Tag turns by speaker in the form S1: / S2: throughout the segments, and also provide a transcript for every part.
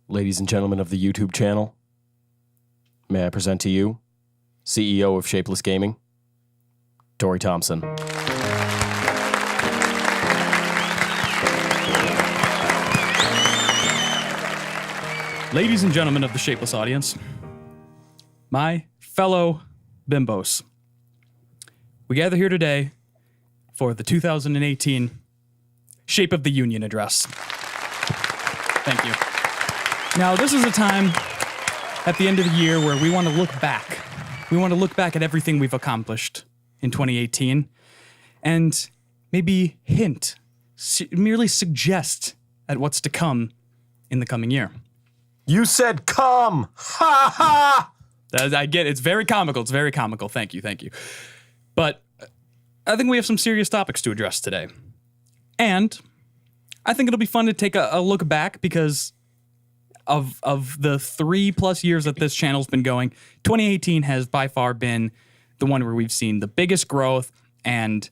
S1: Ladies and gentlemen of the YouTube channel, may I present to you CEO of Shapeless Gaming, Tori Thompson.
S2: Ladies and gentlemen of the Shapeless audience, my fellow bimbos, we gather here today for the 2018 Shape of the Union address. Thank you. Now, this is a time at the end of the year where we want to look back. We want to look back at everything we've accomplished in 2018 and maybe hint, merely suggest at what's to come in the coming year.
S1: You said come! Ha ha!
S2: I get it. It's very comical. It's very comical. Thank you. Thank you. But I think we have some serious topics to address today. And I think it'll be fun to take a look back because of the 3+ years that this channel's been going, 2018 has by far been the one where we've seen the biggest growth and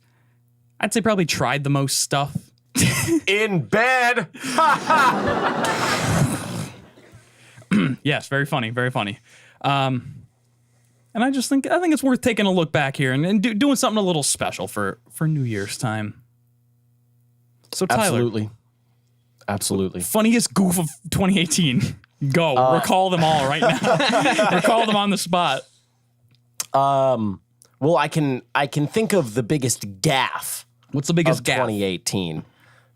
S2: I'd say probably tried the most stuff.
S1: In bed! Ha ha!
S2: Yes, very funny, very funny. And I think it's worth taking a look back here and doing something a little special for New Year's time. So Tyler,
S1: Absolutely.
S2: Funniest goof of 2018. Go. Recall them all right now. Recall them on the spot.
S1: Well, I can think of the biggest gaffe.
S2: What's the biggest
S1: of
S2: gaffe?
S1: 2018.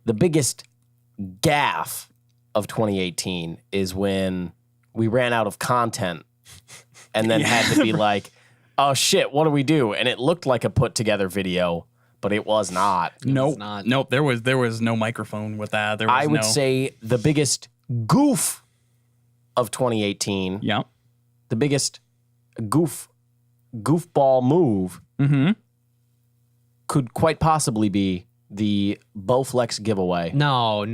S1: The biggest gaffe of 2018 is when we ran out of content and then had to be like, oh shit, what do we do? And it looked like a put together video, but it was not.
S2: Nope. There was no microphone with that.
S1: I would say the biggest goof of 2018.
S2: Yeah.
S1: The biggest goofball move could quite possibly be the Bowflex giveaway.
S3: No.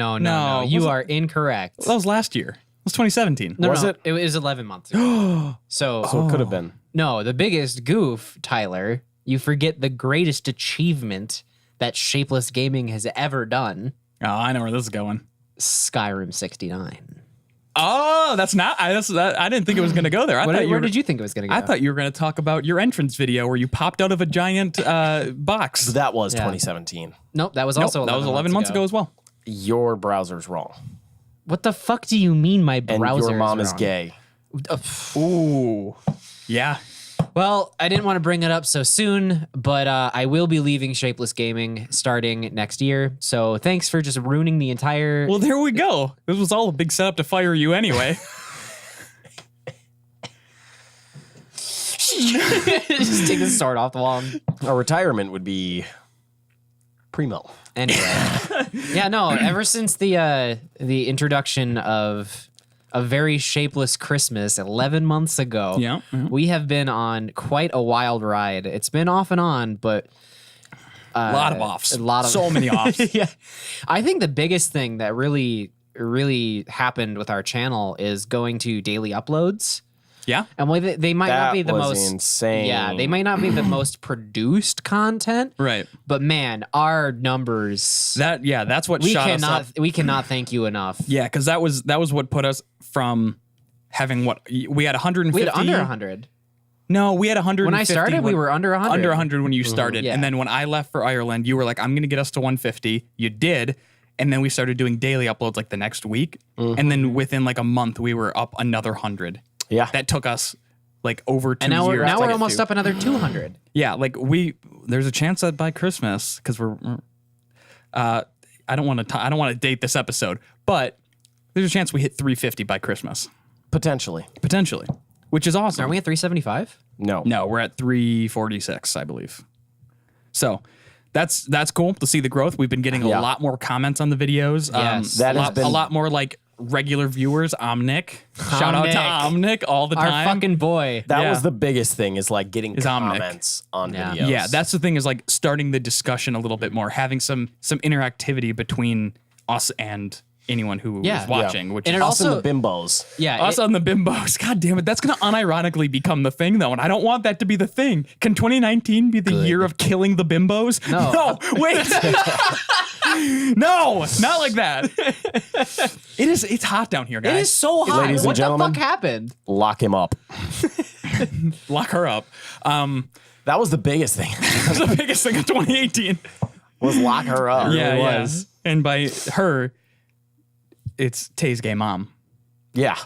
S3: You are incorrect.
S2: That was last year. It was 2017.
S1: Was it?
S3: It was 11 months ago.
S1: So it could have been.
S3: No, the biggest goof, Tyler, you forget the greatest achievement that Shapeless Gaming has ever done.
S2: Oh, I know where this is going.
S3: Skyrim 69.
S2: Oh, that's not. I didn't think it was going to go there.
S3: Where did you think it was going to go?
S2: I thought you were going to talk about your entrance video where you popped out of a giant box.
S1: But that was 2017.
S3: Nope, that was also
S2: 11 months ago as well.
S1: Your browser's wrong.
S3: What the fuck do you mean my
S1: And
S3: browser
S1: your mom
S3: is
S1: is
S3: wrong?
S1: gay.
S2: Ooh. Yeah.
S3: Well, I didn't want to bring it up so soon, but I will be leaving Shapeless Gaming starting next year. So thanks for just ruining the entire...
S2: Well, there we go. This was all a big setup to fire you anyway.
S3: Just take the sword off the wall.
S1: A retirement would be primo.
S3: Anyway. Yeah, no, ever since the introduction of A Very Shapeless Christmas 11 months ago, we have been on quite a wild ride. It's been off and on, but
S2: A lot of offs.
S3: So
S2: many offs.
S3: Yeah. I think the biggest thing that really happened with our channel is going to daily uploads.
S2: Yeah.
S3: And they might not be the most
S1: insane.
S3: Yeah, they might not be the most produced content.
S2: Right.
S3: But man, our numbers
S2: that's what shot us up.
S3: We cannot thank you enough.
S2: Yeah, because that was what put us from having we had 150.
S3: We had under 100.
S2: No, we had 150.
S3: When I started, we were under 100.
S2: Under 100 when you started.
S3: Yeah.
S2: And then when I left for Ireland, you were like, I'm going to get us to 150. You did. And then we started doing daily uploads like the next week. And then within like a month, we were up another 100.
S1: Yeah.
S2: That took us like over 2
S3: and now
S2: years.
S3: Now we're almost up another 200.
S2: Yeah, like there's a chance that by Christmas, because I don't want to date this episode, but there's a chance we hit 350 by Christmas.
S1: Potentially.
S2: Which is awesome.
S3: Are we at 375?
S1: No,
S2: we're at 346, I believe. So that's cool to see the growth. We've been getting a lot more comments on the videos.
S3: Yes.
S1: That has been
S2: a lot more like regular viewers. Omnic. Shout out to Omnic all the time.
S3: Our fucking boy.
S1: That was the biggest thing is like getting comments on videos.
S2: Yeah, that's the thing is like starting the discussion a little bit more, having some interactivity between us and anyone who
S3: Yeah.
S2: is watching, which
S3: And
S2: is
S3: it
S1: Us
S3: also-
S1: and the bimbos.
S3: Yeah.
S2: us on the bimbos. God damn it. That's going to unironically become the thing, though. And I don't want that to be the thing. Can 2019 be the year of killing the bimbos?
S3: No.
S2: Wait. No, not like that. It's hot down here, guys.
S3: It is so hot.
S1: Ladies and
S3: What the
S1: gentlemen.
S3: fuck happened?
S1: Lock him up.
S2: Lock her up.
S1: That was the biggest thing.
S2: That's the biggest thing of 2018.
S1: Was lock her up.
S2: Yeah,
S3: really
S2: yeah.
S3: was.
S2: And by her, it's Tay's gay mom.
S1: Yeah.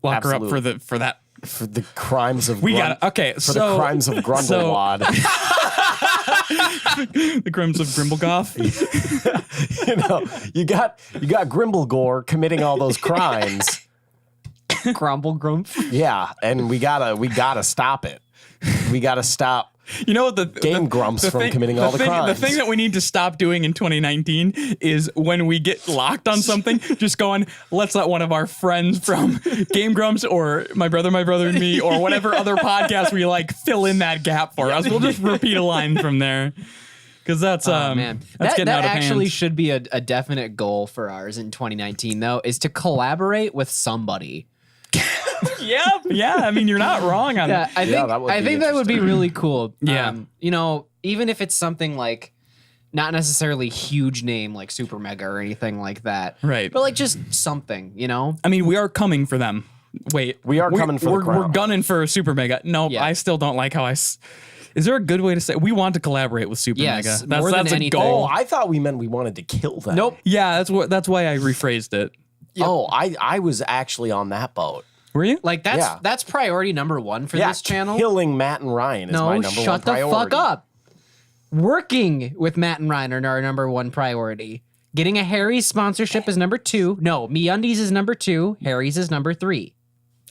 S2: Lock her up
S1: Absolutely.
S2: for that.
S1: For the crimes of
S2: We got okay.
S1: For the crimes of Grundlewad.
S2: the crimes of Grimblegoth.
S1: You know, you got Grimblegore committing all those crimes.
S3: Grumble grump.
S1: Yeah, and we gotta stop it. We gotta stop
S2: You know what the
S1: Game Grumps from committing all the crimes.
S2: The thing that we need to stop doing in 2019 is when we get locked on something, just going, let's let one of our friends from Game Grumps or my brother and me or whatever other podcast we like fill in that gap for us. We'll just repeat a line from there. Because that's
S3: Man,
S2: that's getting out of
S3: actually
S2: hand.
S3: should be a definite goal for ours in 2019, though, is to collaborate with somebody.
S2: Yeah. I mean, you're not wrong on
S3: Yeah,
S2: that.
S3: I think
S1: that would be
S3: that would be really cool.
S2: Yeah.
S3: You know, even if it's something like not necessarily huge name like Super Mega or anything like that,
S2: Right.
S3: But like just something, you know.
S2: I mean, we are coming for them. Wait,
S1: We are coming for the
S2: we're
S1: crown.
S2: gunning for Super Mega. No,
S3: Yeah.
S2: I still don't like how Is there a good way to say we want to collaborate with Super
S3: Yes,
S2: Mega?
S3: more than
S2: that's a
S3: anything.
S2: goal.
S1: Oh, I thought we meant we wanted to kill them.
S3: Nope.
S2: Yeah, that's why I rephrased it.
S1: Oh, I was actually on that boat.
S2: Were you?
S3: Like
S1: Yeah.
S3: that's priority number one for
S1: Yeah,
S3: this channel.
S1: killing Matt and Ryan is my
S3: No,
S1: number one
S3: shut the
S1: priority.
S3: fuck up. Working with Matt and Ryan are our number one priority. Getting a Harry's sponsorship is number 2. No, MeUndies is number 2. Harry's is number 3.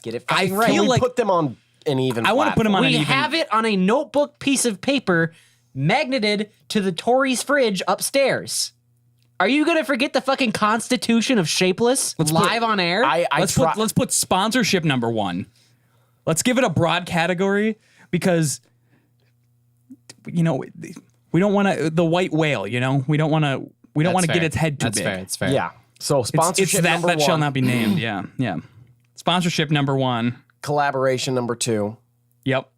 S3: Get it fucking right.
S1: Can we
S2: like-
S1: put them on an even
S2: I want to put them on
S3: We
S2: an even.
S3: have it on a notebook piece of paper magneted to the Tories fridge upstairs. Are you gonna forget the fucking Constitution of Shapeless live on air?
S2: Let's put sponsorship number 1. Let's give it a broad category because we don't want to the white whale. We don't want to get its head too
S3: That's
S2: big.
S3: fair. That's fair.
S1: Yeah. So
S2: It's
S1: sponsorship
S2: that
S1: number
S2: that
S1: one,
S2: shall not be named. Yeah. Sponsorship number 1.
S1: collaboration number 2.
S2: Yep.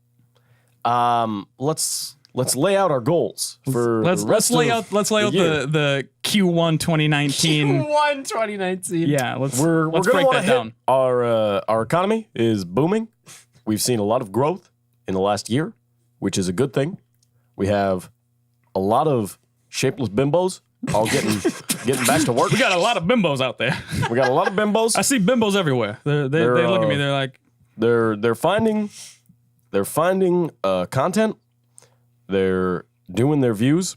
S1: Let's lay out our goals for
S2: Let's
S1: the rest
S2: lay
S1: of
S2: out
S1: year.
S2: the Q1 2019.
S3: 2019.
S2: Yeah, let's
S1: We're
S2: break
S1: gonna wanna
S2: that
S1: hit
S2: down.
S1: our economy is booming. We've seen a lot of growth in the last year, which is a good thing. We have a lot of shapeless bimbos all getting back to work.
S2: We got a lot of bimbos out there.
S1: We got a lot of bimbos.
S2: I see bimbos everywhere. They look at me. They're like,
S1: They're finding content. They're doing their views,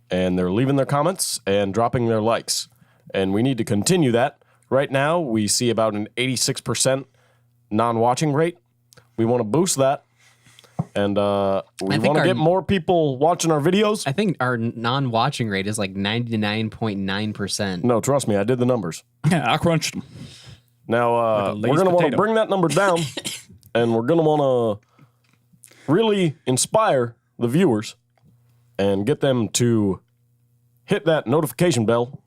S1: and they're leaving their comments and dropping their likes. And we need to continue that. Right now, we see about an 86% non-watching rate. We want to boost that, and we
S3: think
S1: want to
S3: our-
S1: get more people watching our videos.
S3: I think our non-watching rate is like 99.9%.
S1: No, trust me, I did the numbers.
S2: yeah, I crunched them.
S1: Now,
S2: a
S1: we're
S2: Lay's
S1: going to want to
S2: potato.
S1: bring that number down, and we're going to want to really inspire the viewers and get them to hit that notification bell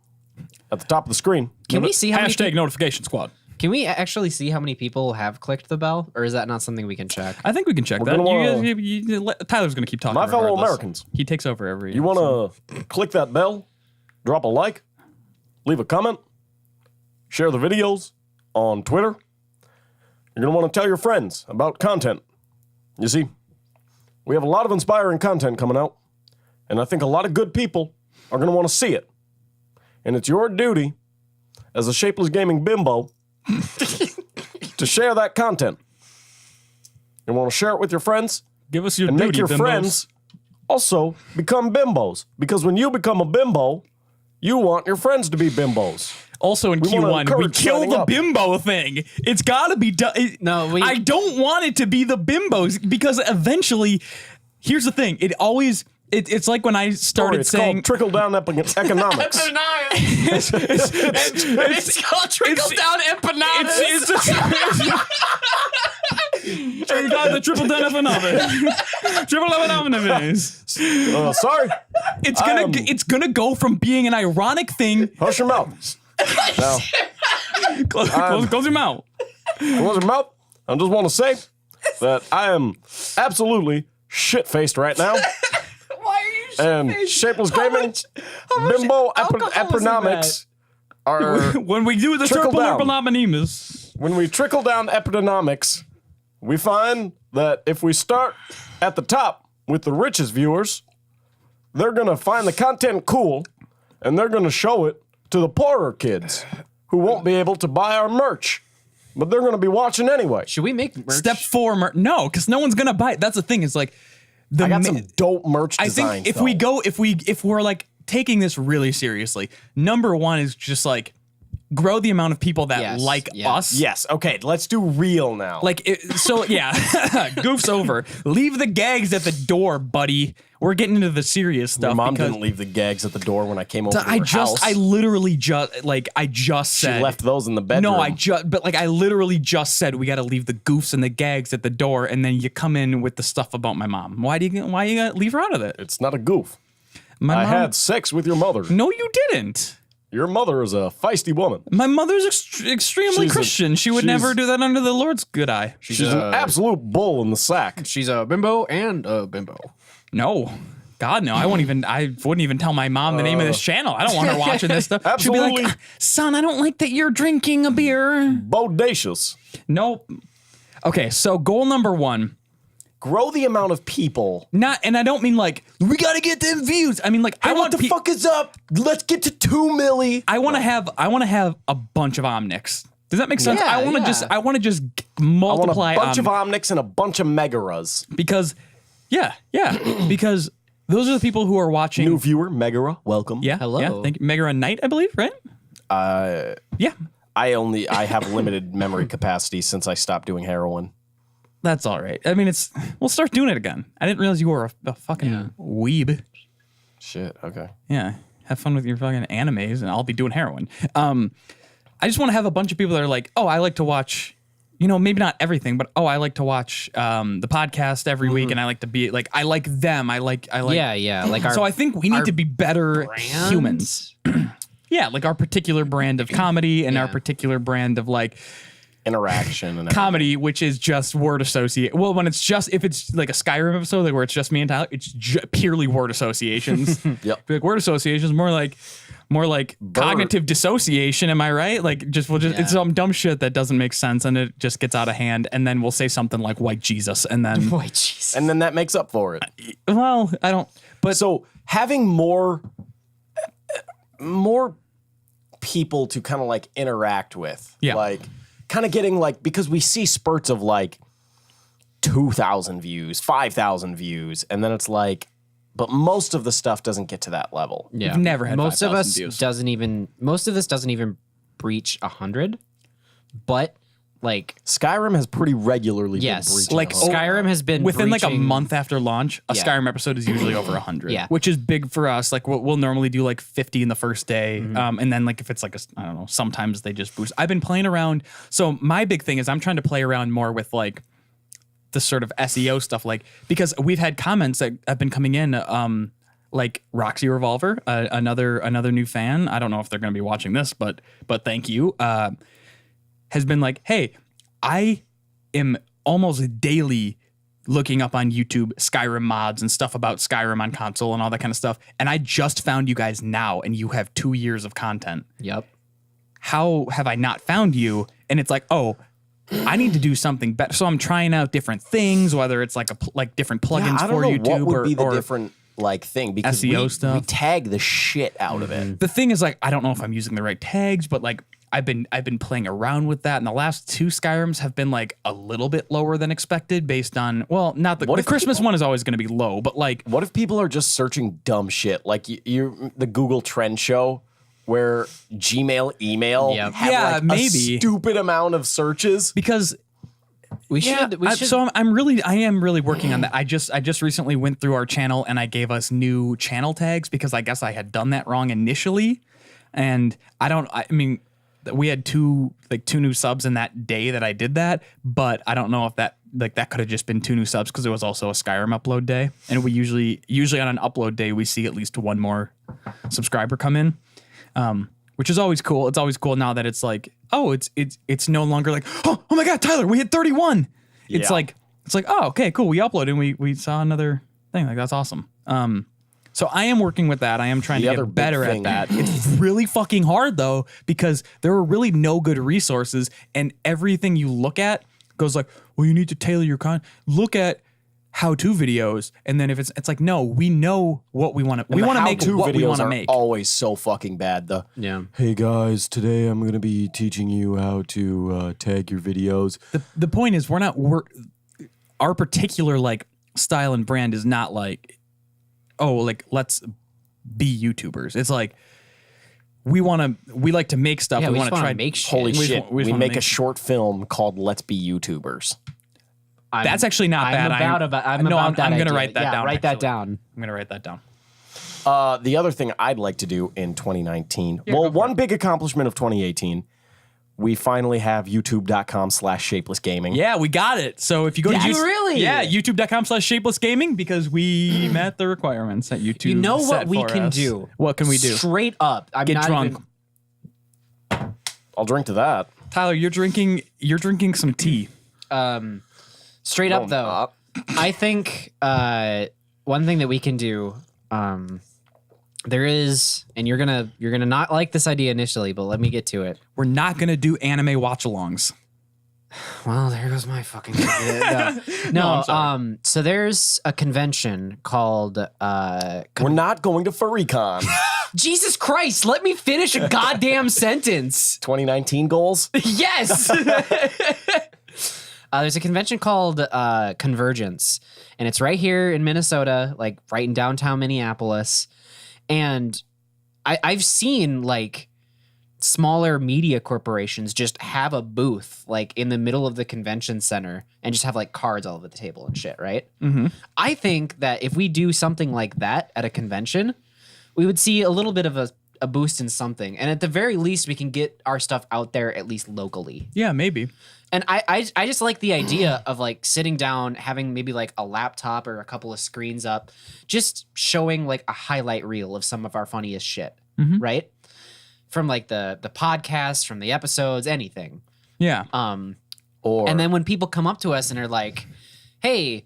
S1: at the top of the screen.
S3: Can we see how many
S2: Hashtag notification squad.
S3: Can we actually see how many people have clicked the bell, or is that not something we can check?
S2: I think we can check that.
S1: gonna wanna-
S2: Tyler's going to keep talking.
S1: My fellow
S2: regardless.
S1: Americans.
S2: He takes over every.
S1: You want to click that bell, drop a like, leave a comment, share the videos on Twitter. You're going to want to tell your friends about content. You see, we have a lot of inspiring content coming out, and I think a lot of good people are going to want to see it. And it's your duty as a Shapeless Gaming bimbo to share that content. You want to share it with your friends
S2: give us your
S1: and
S2: duty,
S1: make your
S2: bimbos.
S1: friends also become bimbos. Because when you become a bimbo, you want your friends to be bimbos.
S2: Also in
S1: We wanna
S2: Q1, we
S1: encourage
S2: kill
S1: signing
S2: the
S1: up.
S2: bimbo thing. It's got to be done.
S3: No,
S2: I don't want it to be the bimbos because eventually, here's the thing. It always. It's like when I started
S1: It's
S2: saying
S1: called trickle-down economics.
S2: it's
S3: called trickle down empanadas.
S2: You got the triple down economics. Triple down economics.
S1: Sorry.
S2: It's gonna go from being an ironic thing.
S1: Hush your mouth. Now,
S2: Close your mouth.
S1: close your mouth. I just want to say that I am absolutely shit-faced right now.
S3: Why are you
S1: And Shapeless Gaming, Bimbo Economics are
S2: When we do the
S1: Trickle
S2: circle
S1: down.
S2: economics,
S1: when we trickle down economics, we find that if we start at the top with the richest viewers, they're going to find the content cool and they're going to show it to the poorer kids who won't be able to buy our merch, but they're going to be watching anyway.
S3: Should we make merch?
S2: step 4, no, because no one's gonna buy it. That's the thing. Is like
S1: I got some dope merch
S2: I
S1: designs.
S2: think if we're like taking this really seriously, number 1 is just like grow the amount of people that
S3: Yes,
S2: like
S3: yeah.
S2: us.
S1: Yes, okay, let's do real now.
S2: Goofs over. Leave the gags at the door, buddy. We're getting into the serious stuff.
S1: Your mom
S2: because
S1: didn't leave the gags at the door when I came over to her
S2: I
S1: house.
S2: literally just
S1: She
S2: said.
S1: left those in the bedroom.
S2: No, I literally just said we got to leave the goofs and the gags at the door, and then you come in with the stuff about my mom. Why you gotta leave her out of it?
S1: It's not a goof.
S2: My
S1: I
S2: mom,
S1: had sex with your mother.
S2: No, you didn't.
S1: Your mother is a feisty woman.
S2: My mother's extremely
S1: She's a-
S2: Christian. She would
S1: she's-
S2: never do that under the Lord's good eye.
S1: She's an absolute bull in the sack.
S3: She's a bimbo and a bimbo.
S2: No. God, no. I wouldn't even tell my mom the name of this channel. I don't want her watching this stuff. She'd be
S1: Absolutely.
S2: like, son, I don't like that you're drinking a beer.
S1: Bodacious.
S2: Nope. Okay, so goal number 1.
S1: Grow the amount of people.
S2: And I don't mean like, we gotta get them views. I mean like, I want
S1: what the fuck is up? Let's get to 2 milli.
S2: I want to have a bunch of Omnics. Does that make sense?
S3: Yeah,
S2: I want to just
S1: I want
S2: multiply
S1: a bunch of
S2: Omnics
S1: Omnics and a bunch of Megaras.
S2: because because those are the people who are watching.
S1: New viewer, Megara, welcome.
S2: Yeah.
S3: Hello.
S2: Yeah. Thank you. Megara Knight, I believe, right? Yeah.
S1: I have limited memory capacity since I stopped doing heroin.
S2: That's all right. I mean, we'll start doing it again. I didn't realize you were a fucking weeb.
S1: Shit, okay.
S2: Yeah. Have fun with your fucking animes, and I'll be doing heroin. I just want to have a bunch of people that are like, oh, I like to watch, maybe not everything, but I like to watch the podcast every week, and I like to be like, I like them. I like.
S3: Yeah. Like
S2: So I think we need to be better humans. Yeah, like our particular brand of comedy and our particular brand of like
S1: Interaction and
S2: comedy, which is just word associate. Well, if it's like a Skyrim episode, like where it's just me and Tyler, it's purely word associations.
S1: Yep.
S2: Like word associations, more like cognitive dissociation. Am I right? Like it's some dumb shit that doesn't make sense, and it just gets out of hand. And then we'll say something like white Jesus, and then
S3: Boy, jeez.
S1: And then that makes up for it.
S2: well, I don't. But
S1: So having more people to kind of like interact with.
S2: Yeah.
S1: Like kind of getting like, because we see spurts of like 2,000 views, 5,000 views, and then it's like, but most of the stuff doesn't get to that level.
S3: Yeah.
S2: We've never had
S3: most of
S2: 5,000
S3: us
S2: views.
S3: most of this doesn't even breach 100, but like
S1: Skyrim has pretty regularly
S3: yes,
S1: been breaching
S2: like,
S1: the whole-
S3: Skyrim has been
S2: within like a
S3: breaching-
S2: month after launch, a
S3: Yeah.
S2: Skyrim episode is usually over 100,
S3: Yeah.
S2: which is big for us. Like we'll normally do like 50 in the first day. And then like if it's like I don't know, sometimes they just boost. I've been playing around. So my big thing is I'm trying to play around more with like the sort of SEO stuff, like, because we've had comments that have been coming in, like Roxy Revolver, another new fan. I don't know if they're going to be watching this, but thank you. Has been like, hey, I am almost daily looking up on YouTube Skyrim mods and stuff about Skyrim on console and all that kind of stuff. And I just found you guys now, and you have 2 years of content.
S3: Yep.
S2: How have I not found you? And it's like, oh, I need to do something better. So I'm trying out different things, whether it's like different plugins
S1: I don't
S2: for
S1: know
S2: YouTube
S1: what would be the
S2: or
S1: different like thing, because
S2: SEO
S1: we
S2: stuff.
S1: tag the shit out of it.
S2: The thing is, like, I don't know if I'm using the right tags, but like I've been playing around with that, and the last 2 Skyrims have been like a little bit lower than expected, based on, well, not the Christmas one is always going to be low, but like,
S1: What if people are just searching dumb shit? Like you the Google Trend Show where Gmail email
S3: Yep.
S1: have
S2: Yeah,
S1: like
S2: maybe.
S1: a stupid amount of searches.
S2: because
S3: We should.
S2: So I am really working on that. I just recently went through our channel and I gave us new channel tags because I guess I had done that wrong initially, and I mean, we had two new subs in that day that I did that, but I don't know if that could have just been 2 new subs because it was also a Skyrim upload day, and we usually on an upload day we see at least 1 more subscriber come in. which is always cool. It's always cool now that it's like, oh, it's no longer like, oh my God, Tyler, we hit 31. It's like, oh, okay, cool. We uploaded and we saw another thing. Like, that's awesome. So I am working with that. I am trying to get better at that. It's really fucking hard though, because there are really no good resources, and everything you look at goes like, well, you need to tailor your content. Look at how-to videos, and then if it's like, no, we know what we want to. We want to make what we want to make.
S1: Always so fucking bad. Hey guys, today I'm gonna be teaching you how to tag your videos.
S2: The point is, our particular like style and brand is not like, oh, like let's be YouTubers. It's like we like to make stuff.
S3: Yeah,
S2: we want to try
S3: to make shit.
S1: Holy shit! We make a short film called "Let's Be YouTubers."
S2: That's actually not bad.
S3: I'm going to
S2: write that down.
S3: Write that down.
S2: I'm going to write that down.
S1: The other thing I'd like to do in 2019, one big accomplishment of 2018, we finally have youtube.com/shapelessgaming.
S2: Yeah, we got it. So if you go to YouTube,
S3: really?
S2: Yeah, youtube.com/shapelessgaming, because we met the requirements that YouTube.
S3: You know what
S2: set
S3: we
S2: for
S3: can
S2: us.
S3: do?
S2: What can we do?
S3: Straight up. I'm
S2: Get
S3: not
S2: drunk.
S1: I'll drink to that.
S2: Tyler, you're drinking some tea.
S3: Straight up though, I think one thing that we can do, there is, and you're gonna not like this idea initially, but let me get to it.
S2: We're not gonna do anime watch-alongs.
S3: Well, there goes my fucking idea. No, so there's a convention called
S1: We're not going to FurryCon.
S3: Jesus Christ, let me finish a goddamn sentence.
S1: 2019 goals?
S3: Yes. There's a convention called Convergence, and it's right here in Minnesota, like right in downtown Minneapolis. And I've seen like smaller media corporations just have a booth like in the middle of the convention center and just have like cards all over the table and shit, right? Mm-hmm. I think that if we do something like that at a convention, we would see a little bit of a boost in something. And at the very least, we can get our stuff out there at least locally.
S2: Yeah, maybe.
S3: And I just like the idea of like sitting down, having maybe like a laptop or a couple of screens up, just showing like a highlight reel of some of our funniest shit, right? From like the podcasts, from the episodes, anything.
S2: Yeah.
S3: And then when people come up to us and are like, "Hey,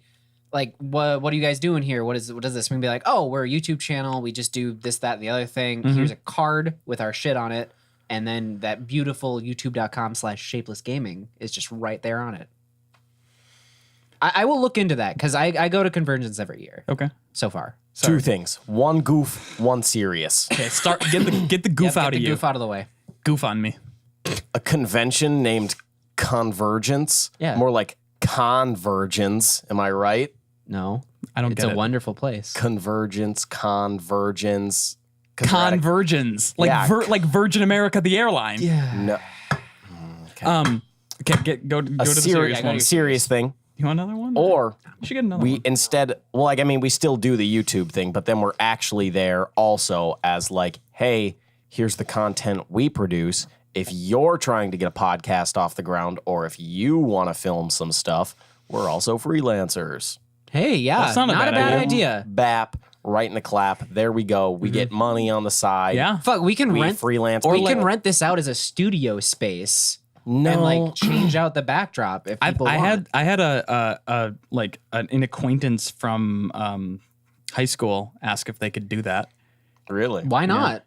S3: like what are you guys doing here? What is this?" We can be like, "Oh, we're a YouTube channel. We just do this, that, and the other thing. Here's a card with our shit on it." And then that beautiful youtube.com/shapelessgaming is just right there on it. I will look into that because I go to Convergence every year.
S2: Okay.
S3: So far.
S1: Two things. One goof, one serious.
S2: Okay, get the goof out of you.
S3: Get the goof out of the way.
S2: Goof on me.
S1: A convention named Convergence.
S3: Yeah.
S1: More like Convergence. Am I right?
S3: No.
S2: I don't get it.
S3: It's a wonderful place.
S1: Convergence.
S2: Convergence, like Virgin America, the airline.
S1: Yeah. No.
S2: Okay, go to the serious one.
S1: Serious thing.
S2: You want another one?
S1: Or
S2: you should get another one.
S1: Instead, well, like, I mean, we still do the YouTube thing, but then we're actually there also as like, hey, here's the content we produce. If you're trying to get a podcast off the ground, or if you want to film some stuff, we're also freelancers.
S3: Hey, yeah,
S2: that's not a bad
S3: idea.
S1: Bap. Right in the clap. There we go. We get money on the side.
S2: Yeah.
S3: Fuck, we can rent
S1: freelance.
S3: Or we can rent this out as a studio space.
S1: No.
S3: And like change out the backdrop if people want.
S2: I had an acquaintance from high school ask if they could do that.
S1: Really?
S3: Why not?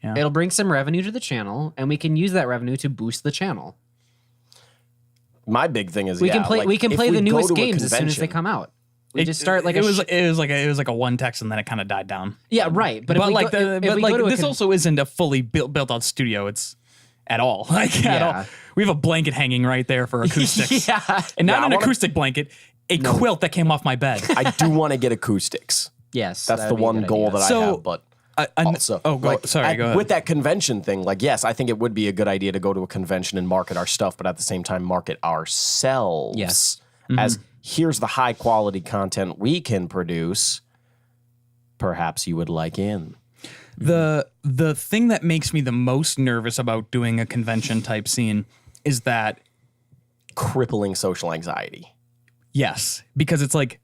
S2: Yeah.
S3: It'll bring some revenue to the channel, and we can use that revenue to boost the channel.
S1: My big thing is
S3: we can play the newest games as soon as they come out. We just start like
S2: it was like a one text and then it kind of died down.
S3: Yeah, right. But
S2: this also isn't a fully built out studio. It's at all at all. We have a blanket hanging right there for acoustics.
S3: Yeah,
S2: and not an acoustic blanket, a quilt that came off my bed.
S1: I do want to get acoustics.
S3: Yes,
S1: that's the one goal that I have. But also,
S2: go ahead.
S1: With that convention thing, like, yes, I think it would be a good idea to go to a convention and market our stuff, but at the same time, market ourselves.
S3: Yes,
S1: as here's the high quality content we can produce. Perhaps you would like in.
S2: The thing that makes me the most nervous about doing a convention type scene is that
S1: crippling social anxiety.
S2: Yes, because it's like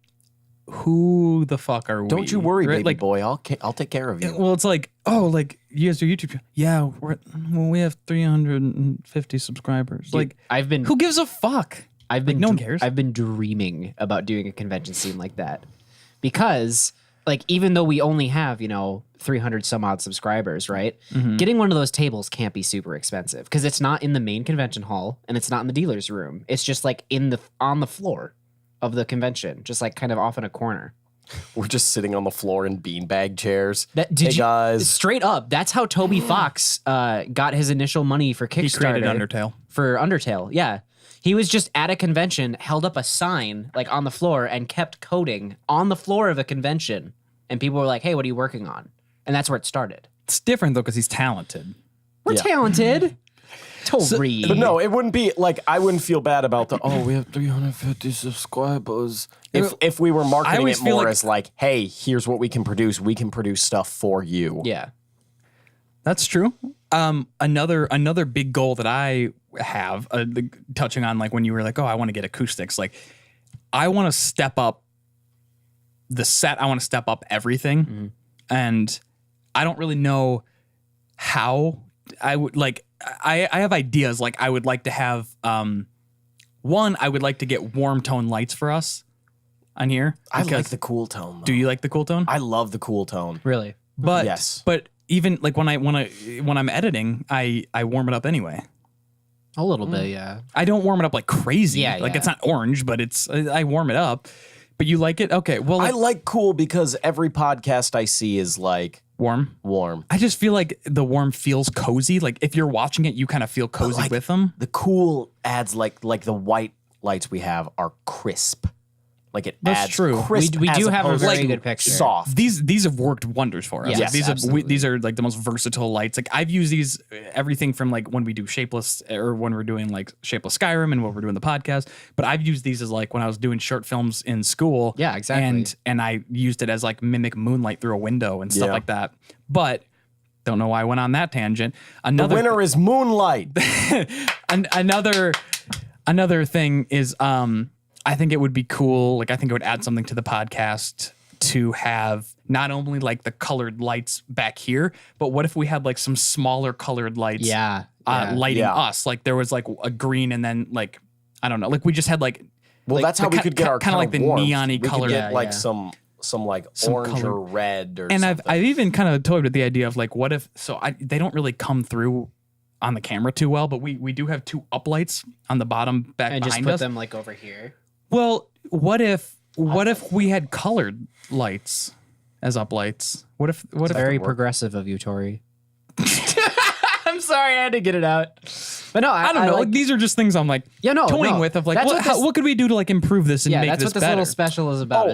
S2: who the fuck are we?
S1: Don't you worry,
S2: Right?
S1: baby boy. I'll take care of you.
S2: Well, it's like, oh, like you guys do YouTube channel. Yeah, we have 350 subscribers.
S3: Dude,
S2: like, who gives a fuck? No one cares.
S3: I've been dreaming about doing a convention scene like that because, like, even though we only have 300 some odd subscribers, right? Getting one of those tables can't be super expensive because it's not in the main convention hall and it's not in the dealer's room. It's just like on the floor of the convention, just like kind of off in a corner.
S1: We're just sitting on the floor in beanbag chairs.
S3: Guys, straight up, that's how Toby Fox got his initial money for Kickstarter.
S2: He created Undertale.
S3: For Undertale, yeah. He was just at a convention, held up a sign like on the floor and kept coding on the floor of a convention. And people were like, hey, what are you working on? And that's where it started.
S2: It's different though because he's talented.
S3: We're talented. Read.
S1: But no, it wouldn't be like I wouldn't feel bad about we have 350 subscribers. If we were marketing it more as like, hey, here's what we can produce. We can produce stuff for you.
S3: Yeah.
S2: That's true. Another big goal that I have, touching on like when you were like, oh, I want to get acoustics. Like, I want to step up the set. I want to step up everything, and I don't really know how. I would like. I have ideas. Like, I would like to have one. I would like to get warm tone lights for us on here.
S1: I like the cool tone. Though.
S2: Do you like the cool tone?
S1: I love the cool tone.
S3: Really?
S2: But
S1: yes.
S2: But even like when I'm editing, I warm it up anyway.
S3: A little bit, yeah.
S2: I don't warm it up like crazy.
S3: Yeah,
S2: like it's not orange, but I warm it up. But you like it? Okay. Well,
S1: I like cool because every podcast I see is like
S2: warm.
S1: I
S2: just feel like the warm feels cozy. Like if you're watching it, you kind of feel cozy with them.
S1: The cool adds like the white lights we have are crisp. Like
S2: That's
S1: adds
S2: true.
S1: crisp.
S3: We do have a very
S1: like
S3: good picture.
S1: Soft.
S2: These have worked wonders for us.
S3: Yes,
S2: These are like the most versatile lights. Like I've used these everything from like when we do Shapeless or when we're doing like Shapeless Skyrim and when we're doing the podcast. But I've used these as like when I was doing short films in school.
S3: Yeah, exactly.
S2: And I used it as like mimic moonlight through a window and stuff like that. But don't know why I went on that tangent.
S1: The winner is moonlight.
S2: Another thing is I think it would be cool. Like, I think it would add something to the podcast to have not only like the colored lights back here, but what if we had like some smaller colored lights lighting us? Like there was like a green and then like, I don't know, like we just had like,
S1: well, that's how we could get our
S2: kind of like the neon-y color.
S1: We could get like some like orange
S2: color.
S1: or red or
S2: and
S1: something.
S2: I've even kind of toyed with the idea of like, what if, they don't really come through on the camera too well, but we do have two uplights on the bottom back
S3: and
S2: behind
S3: just put
S2: us.
S3: them like over here.
S2: Well, what if we had colored lights as uplights? What if
S3: Very progressive of you, Tori. I'm sorry, I had to get it out. But no,
S2: I don't know. Like, these are just things I'm like toying with of like what could we do to like improve this and make this better?
S3: That's what this little special is about.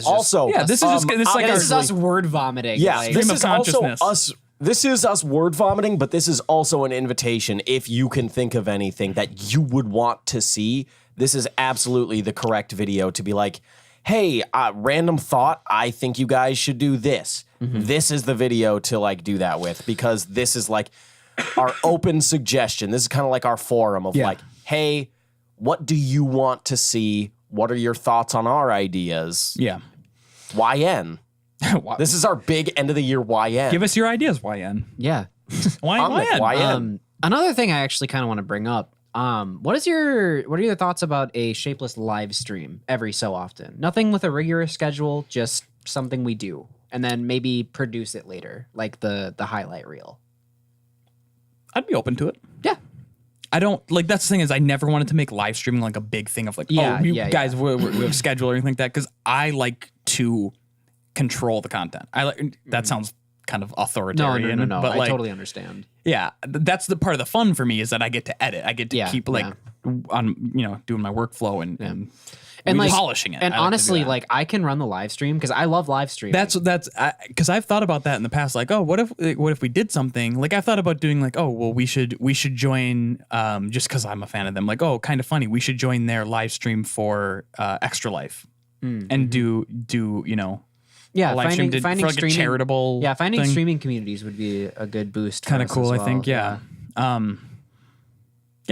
S2: This is
S3: us word vomiting.
S1: Yeah,
S3: like,
S1: this is also us. This is us word vomiting, but this is also an invitation. If you can think of anything that you would want to see, this is absolutely the correct video to be like, hey, random thought, I think you guys should do this. This is the video to like do that with, because this is like our open suggestion. This is kind of like our forum of like, hey, what do you want to see? What are your thoughts on our ideas?
S2: Yeah.
S1: YN. This is our big end of the year YN.
S2: Give us your ideas, YN.
S3: Yeah.
S1: YN.
S3: Another thing I actually kind of want to bring up. What are your thoughts about a Shapeless live stream every so often? Nothing with a rigorous schedule, just something we do, and then maybe produce it later, like the highlight reel.
S2: I'd be open to it.
S3: Yeah.
S2: I don't like. That's the thing is, I never wanted to make live streaming like a big thing of like, we have schedule or anything like that, because I like to control the content. I like that sounds kind of authoritarian.
S3: No.
S2: But
S3: I totally understand.
S2: Yeah, that's the part of the fun for me is that I get to edit. I get to keep on doing my workflow and like polishing it.
S3: And honestly, like I can run the live stream because I love live streaming.
S2: That's because I've thought about that in the past. Like, oh, what if we did something? Like I've thought about doing like, oh, well, we should join just because I'm a fan of them. Like, oh, kind of funny. We should join their live stream for Extra Life and do
S3: finding
S2: for like a charitable
S3: finding
S2: thing.
S3: Streaming communities would be a good boost.
S2: Kind of cool, I think. Yeah.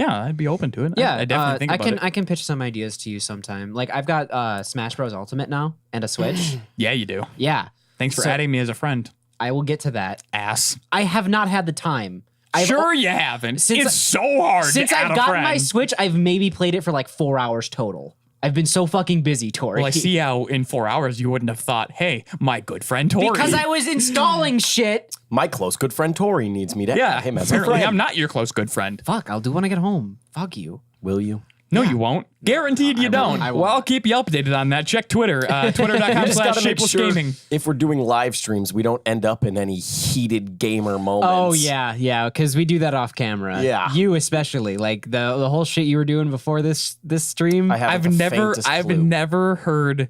S2: Yeah, I'd be open to it.
S3: Yeah,
S2: I definitely think about it.
S3: I can pitch some ideas to you sometime. Like I've got Smash Bros Ultimate now and a Switch.
S2: Yeah, you do.
S3: Yeah.
S2: Thanks for adding me as a friend.
S3: I will get to that.
S2: Ass.
S3: I have not had the time.
S2: Sure you haven't. It's so hard
S3: Since
S2: to add
S3: I've
S2: a
S3: gotten
S2: friend.
S3: my Switch, I've maybe played it for like 4 hours total. I've been so fucking busy, Tori.
S2: Well, I see how in 4 hours you wouldn't have thought, hey, my good friend Tori.
S3: Because I was installing shit.
S1: My close good friend Tori needs me to
S2: yeah,
S1: add him as a
S2: apparently
S1: friend.
S2: I'm not your close good friend.
S3: Fuck, I'll do when I get home. Fuck you.
S1: Will you?
S2: No, you won't. Guaranteed you don't.
S3: I won't.
S2: Well, I'll keep you updated on that. Check Twitter, twitter.com/shapelessgaming.
S1: If we're doing live streams, we don't end up in any heated gamer moments.
S3: Oh yeah, because we do that off camera.
S1: Yeah.
S3: You especially. Like the whole shit you were doing before this stream.
S2: I've never heard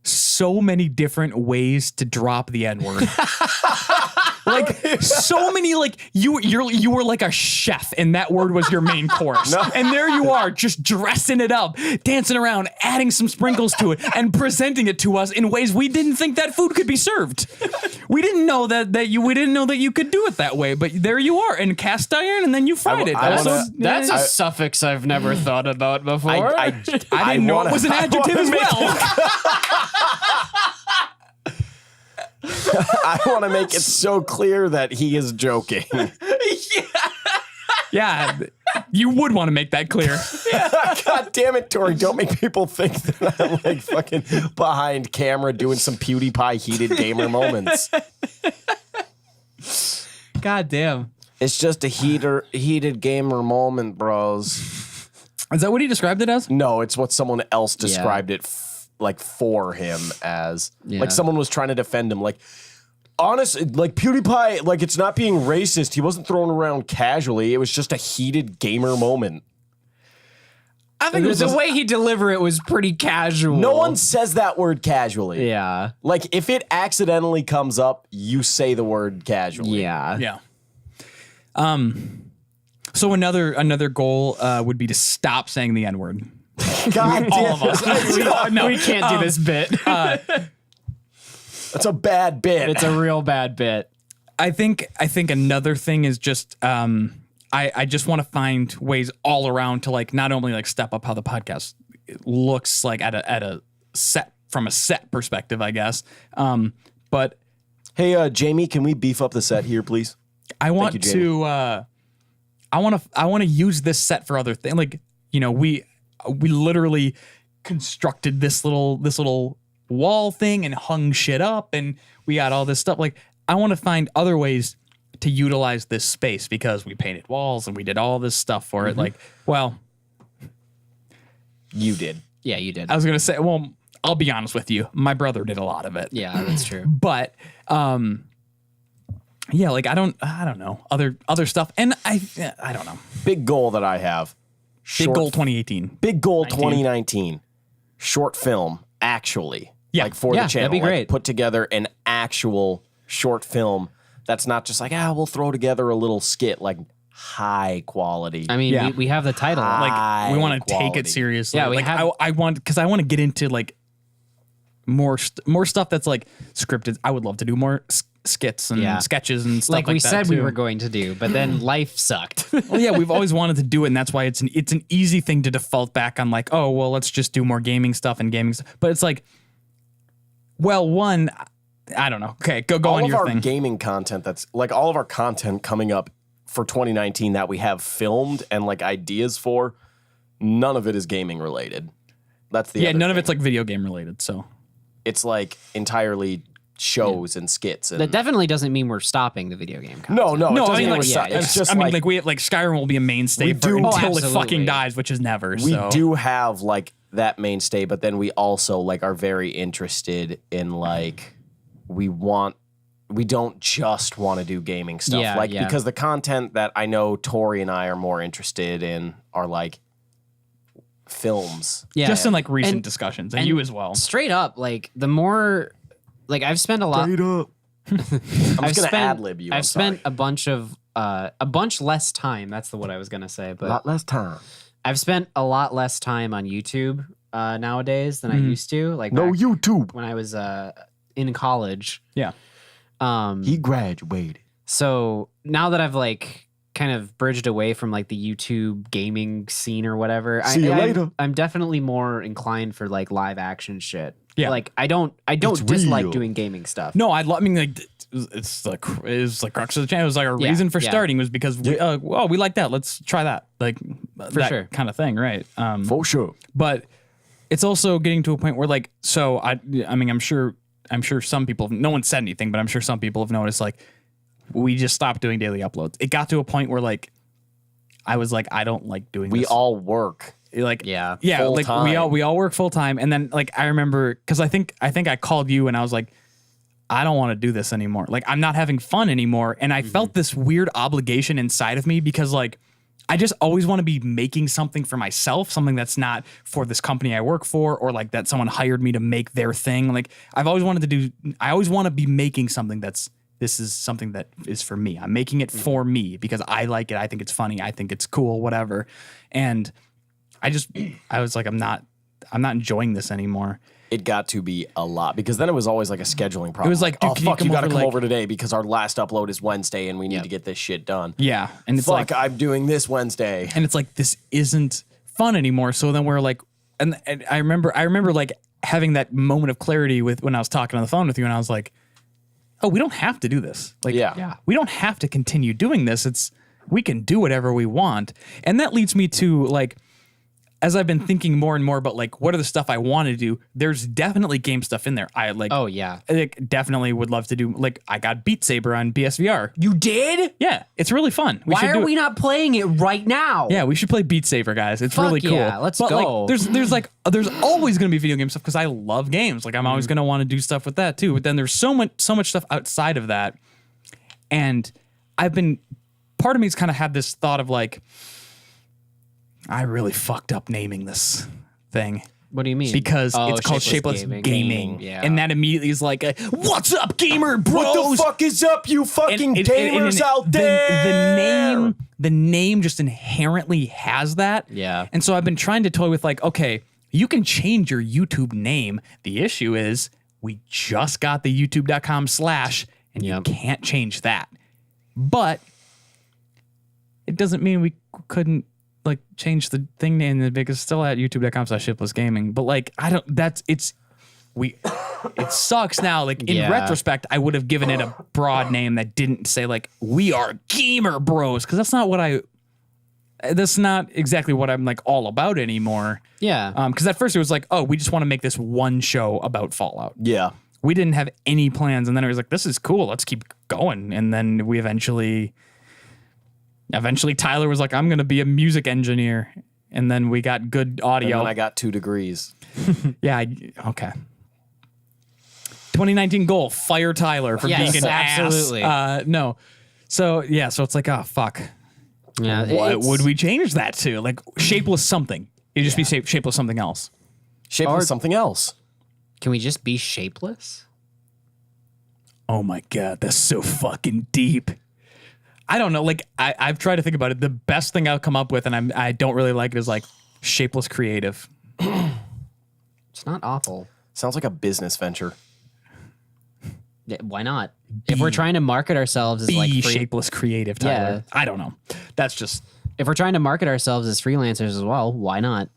S2: so many different ways to drop the N-word. Like so many, like you were like a chef and that word was your main course. And there you are just dressing it up, dancing around, adding some sprinkles to it and presenting it to us in ways we didn't think that food could be served. We didn't know that you could do it that way, but there you are in cast iron and then you fried it.
S3: That's a suffix I've never thought about before.
S2: I didn't know it was an adjective as well.
S1: I want to make it so clear that he is joking.
S2: Yeah, you would want to make that clear.
S1: God damn it, Tori. Don't make people think that I'm like fucking behind camera doing some PewDiePie heated gamer moments.
S3: God damn.
S1: It's just a heated gamer moment, bros.
S2: Is that what he described it as?
S1: No, it's what someone else described it like for him as. Like someone was trying to defend him. Like, honestly, like PewDiePie, like it's not being racist. He wasn't thrown around casually. It was just a heated gamer moment.
S3: I think the way he delivered it was pretty casual.
S1: No one says that word casually.
S3: Yeah.
S1: Like if it accidentally comes up, you say the word casually.
S3: Yeah.
S2: Yeah. So another goal would be to stop saying the N-word.
S1: God
S2: All of us.
S3: We can't do this bit.
S1: That's a bad bit.
S3: It's a real bad bit.
S2: I think another thing is just I just want to find ways all around to like not only like step up how the podcast looks like at a set from a set perspective, I guess. But
S1: hey, Jamie, can we beef up the set here, please?
S2: I want to use this set for other things. Like, you know, we literally constructed this little wall thing and hung shit up and we got all this stuff. Like, I want to find other ways to utilize this space because we painted walls and we did all this stuff for it. Like, well,
S1: you did.
S3: Yeah, you did.
S2: I was going to say, well, I'll be honest with you. My brother did a lot of it.
S3: Yeah, that's true.
S2: But, yeah, like I don't know other stuff. And I don't know.
S1: Big goal that I have.
S2: Big goal 2018.
S1: Big goal 2019. Short film, actually.
S2: Yeah.
S1: Like for the channel.
S3: That'd be great.
S1: Like, put together an actual short film that's not just like, we'll throw together a little skit, like high quality.
S3: I mean, we have the title.
S2: Like we want to take it seriously.
S3: Yeah,
S2: I want to get into like more stuff that's like scripted. I would love to do more skits and sketches and stuff
S3: like we
S2: that
S3: said
S2: too.
S3: we were going to do, but then life sucked.
S2: Well, yeah, we've always wanted to do it, and that's why it's an easy thing to default back on. Like, oh, well, let's just do more gaming stuff and gaming stuff. But it's like, well, one, I don't know. Okay, go
S1: all
S2: on
S1: of
S2: your
S1: our
S2: thing.
S1: Gaming content that's like all of our content coming up for 2019 that we have filmed and like ideas for, none of it is gaming related. That's the other
S2: none of
S1: thing.
S2: it's like video game related. So
S1: It's like entirely shows and skits. And
S3: That definitely doesn't mean we're stopping the video game content.
S1: no, it doesn't
S2: I mean,
S1: mean
S2: like,
S1: we're stuck.
S3: yeah,
S1: It's just
S2: I mean,
S1: like,
S2: like we have like Skyrim will be a mainstay
S1: We
S2: for
S1: do-
S2: until it
S3: absolutely.
S2: fucking dies, which is never.
S1: we
S2: so.
S1: do have like that mainstay, but then we also like are very interested in like we don't just want to do gaming stuff.
S3: Yeah,
S1: like
S3: yeah.
S1: because the content that I know Tori and I are more interested in are like films.
S3: Yeah.
S2: just in like recent
S3: And-
S2: discussions, and
S3: and
S2: you as well.
S3: Straight up, like the more, like I've spent a lot.
S1: up. I'm just gonna ad lib you.
S3: I've spent a bunch less time. That's what I was gonna say,
S1: a
S3: but
S1: lot less time.
S3: I've spent a lot less time on YouTube nowadays than I used to. Like
S1: No
S3: back
S1: YouTube.
S3: when I was in college.
S2: Yeah.
S1: He graduated.
S3: So now that I've like kind of bridged away from like the YouTube gaming scene or whatever.
S1: See you later.
S3: I'm definitely more inclined for like live action shit.
S2: Yeah.
S3: Like I don't dislike doing gaming stuff.
S2: No, I mean, like, it's like crux of the channel. It was like our reason for starting was because we like that. Let's try that. Like that
S3: sure.
S2: kind of thing, right?
S1: For sure.
S2: But it's also getting to a point where, like, so I mean, I'm sure some people, no one said anything, but I'm sure some people have noticed, like, we just stopped doing daily uploads. It got to a point where, like, I was like, I don't like doing this.
S1: We all work.
S2: Like,
S3: yeah,
S2: like
S1: time.
S2: we all work full time. And then, like, I remember, because I think I called you and I was like, I don't want to do this anymore. Like, I'm not having fun anymore. And I felt this weird obligation inside of me because, like, I just always want to be making something for myself, something that's not for this company I work for, or like that someone hired me to make their thing. Like, I always want to be making something this is something that is for me. I'm making it for me because I like it. I think it's funny. I think it's cool, whatever. And I was like, I'm not enjoying this anymore.
S1: It got to be a lot because then it was always like a scheduling problem.
S2: It was like, dude,
S1: oh,
S2: can
S1: fuck, you got to come
S2: like,
S1: over today because our last upload is Wednesday and we need to get this shit done.
S2: Yeah. And it's
S1: fuck,
S2: like,
S1: I'm doing this Wednesday.
S2: And it's like, this isn't fun anymore. So then we're like, and I remember like having that moment of clarity when I was talking on the phone with you and I was like, oh, we don't have to do this. Like, we don't have to continue doing this. We can do whatever we want. And that leads me to, like, as I've been thinking more and more about, like, what are the stuff I want to do, there's definitely game stuff in there. I like,
S3: oh yeah,
S2: I definitely would love to do, like, I got Beat Saber on PSVR.
S3: You did?
S2: Yeah, it's really fun.
S3: Why are we not playing it right now?
S2: Yeah, we should play Beat Saber, guys. It's really cool.
S3: Yeah, let's
S2: but
S3: go.
S2: Like, there's always going to be video game stuff because I love games. Like, I'm always going to want to do stuff with that too. But then there's so much stuff outside of that. And part of me's kind of had this thought of like, I really fucked up naming this thing.
S3: What do you mean?
S2: Because it's called Shapeless Gaming.
S3: Yeah.
S2: And that immediately is like, what's up, gamer bros?
S1: What the fuck is up, you fucking gamers out there?
S2: The name just inherently has that.
S3: Yeah.
S2: And so I've been trying to toy with, like, okay, you can change your YouTube name. The issue is we just got the youtube.com/ and you can't change that. But it doesn't mean we couldn't, like, change the thing name because it's still at youtube.com/shapelessgaming. But, like, it sucks now. Like, in retrospect, I would have given it a broad name that didn't say, like, we are gamer bros, because that's not exactly what I'm, like, all about anymore.
S3: Yeah.
S2: Because at first it was like, oh, we just want to make this one show about Fallout.
S1: Yeah.
S2: We didn't have any plans, and then it was like, this is cool, let's keep going. And then we eventually Tyler was like, I'm going to be a music engineer. And then we got good audio.
S1: And then I got 2 degrees.
S2: Yeah. Okay. 2019 goal, fire Tyler for being an
S3: absolutely.
S2: ass. No. So it's like, oh, fuck.
S3: Yeah.
S2: What would we change that to? Like, Shapeless something. It'd just be Shapeless something else.
S1: Shapeless something else.
S3: Can we just be shapeless?
S2: Oh my God, that's so fucking deep. I don't know. Like, I've tried to think about it. The best thing I'll come up with, and I don't really like it, is like Shapeless Creative.
S3: It's not awful.
S1: Sounds like a business venture.
S3: Yeah, why not? If we're trying to market ourselves as like
S2: Shapeless Creative, Tyler. Yeah. I don't know. That's just,
S3: if we're trying to market ourselves as freelancers as well, why not?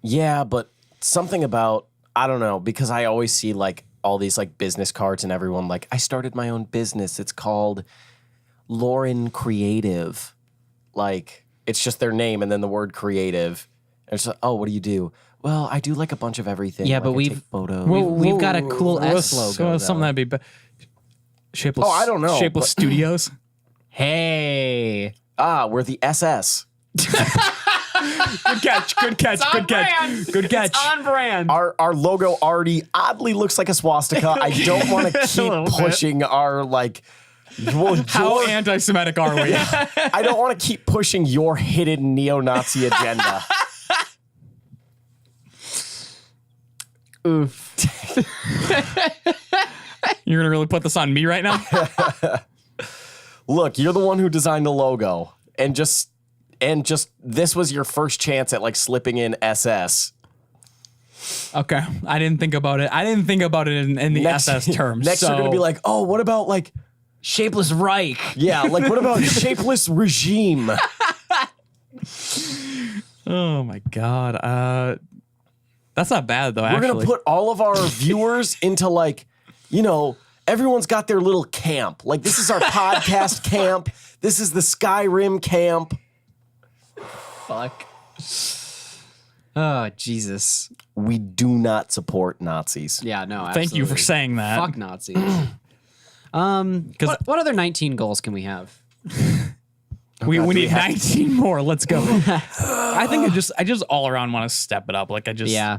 S1: Yeah, but something about, I don't know, because I always see like all these like business cards and everyone like, I started my own business. It's called Lauren Creative. Like, it's just their name and then the word creative. And it's like, oh, what do you do? Well, I do like a bunch of everything.
S3: Yeah,
S1: like
S3: but
S1: I take photos.
S3: We've got a cool S logo.
S2: Something that'd be Shapeless.
S1: Oh, I don't know.
S2: Shapeless Studios.
S3: Hey.
S1: We're the SS.
S2: Good catch. Good catch. Good catch. Good catch.
S3: It's on brand.
S1: Our logo already oddly looks like a swastika. I don't want to keep pushing our like. Well,
S2: how anti-Semitic are we?
S1: I don't want to keep pushing your hidden neo-Nazi agenda.
S3: Oof.
S2: You're gonna really put this on me right now?
S1: Look, you're the one who designed the logo, and just this was your first chance at like slipping in SS.
S2: Okay, I didn't think about it. I didn't think about it in the SS terms.
S1: Next, you're gonna be like, oh, what about like
S3: Shapeless Reich.
S1: Yeah, like what about Shapeless Regime?
S2: Oh my God. That's not bad though.
S1: We're going to put all of our viewers into like, everyone's got their little camp. Like this is our podcast camp. This is the Skyrim camp.
S3: Fuck. Oh, Jesus.
S1: We do not support Nazis.
S3: Yeah, no, absolutely.
S2: Thank you for saying that.
S3: Fuck Nazis. What other 19 goals can we have?
S2: We need 19 more. Let's go. I think I just all around want to step it up. Like
S3: Yeah.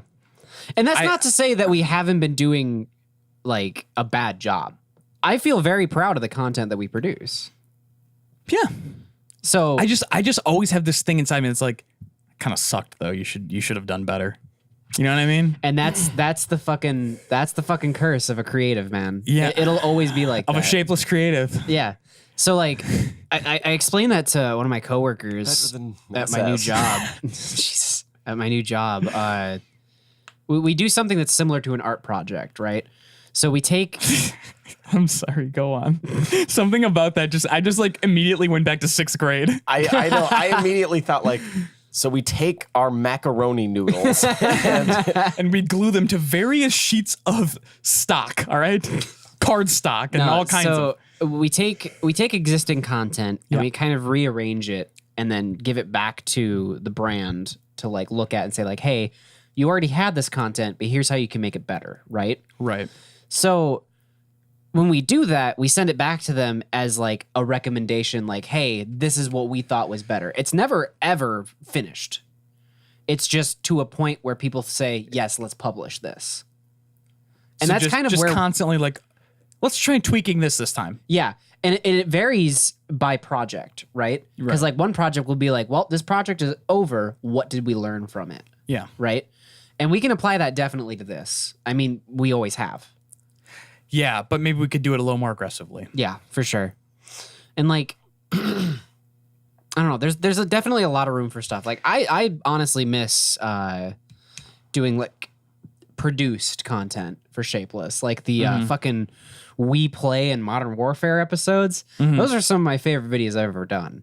S3: And that's not to say that we haven't been doing like a bad job. I feel very proud of the content that we produce.
S2: Yeah.
S3: So
S2: I just always have this thing inside me that's like, kind of sucked though. You should have done better. You know what I mean?
S3: And that's the fucking curse of a creative, man.
S2: Yeah.
S3: It'll always be like
S2: of a shapeless creative.
S3: Yeah. So like I explained that to one of my coworkers at my new job. Jesus. At my new job. We do something that's similar to an art project, right? So we take
S2: I'm sorry, go on. Something about that I just like immediately went back to 6th grade.
S1: I know. I immediately thought like, so we take our macaroni noodles
S2: and we glue them to various sheets of stock, all right? Card stock and all kinds of.
S3: So we take existing content and we kind of rearrange it and then give it back to the brand to like look at and say like, hey, you already had this content, but here's how you can make it better, right?
S2: Right.
S3: So when we do that, we send it back to them as like a recommendation, like, hey, this is what we thought was better. It's never, ever finished. It's just to a point where people say, yes, let's publish this. And
S2: so
S3: that's kind of
S2: just
S3: where
S2: constantly like, let's try tweaking this time.
S3: Yeah. And it varies by project, right? Because like one project will be like, well, this project is over. What did we learn from it?
S2: Yeah.
S3: Right. And we can apply that definitely to this. I mean, we always have.
S2: Yeah, but maybe we could do it a little more aggressively.
S3: Yeah, for sure. And like, I don't know. There's definitely a lot of room for stuff. Like I honestly miss doing like produced content for Shapeless, like the fucking We Play and Modern Warfare episodes. Those are some of my favorite videos I've ever done.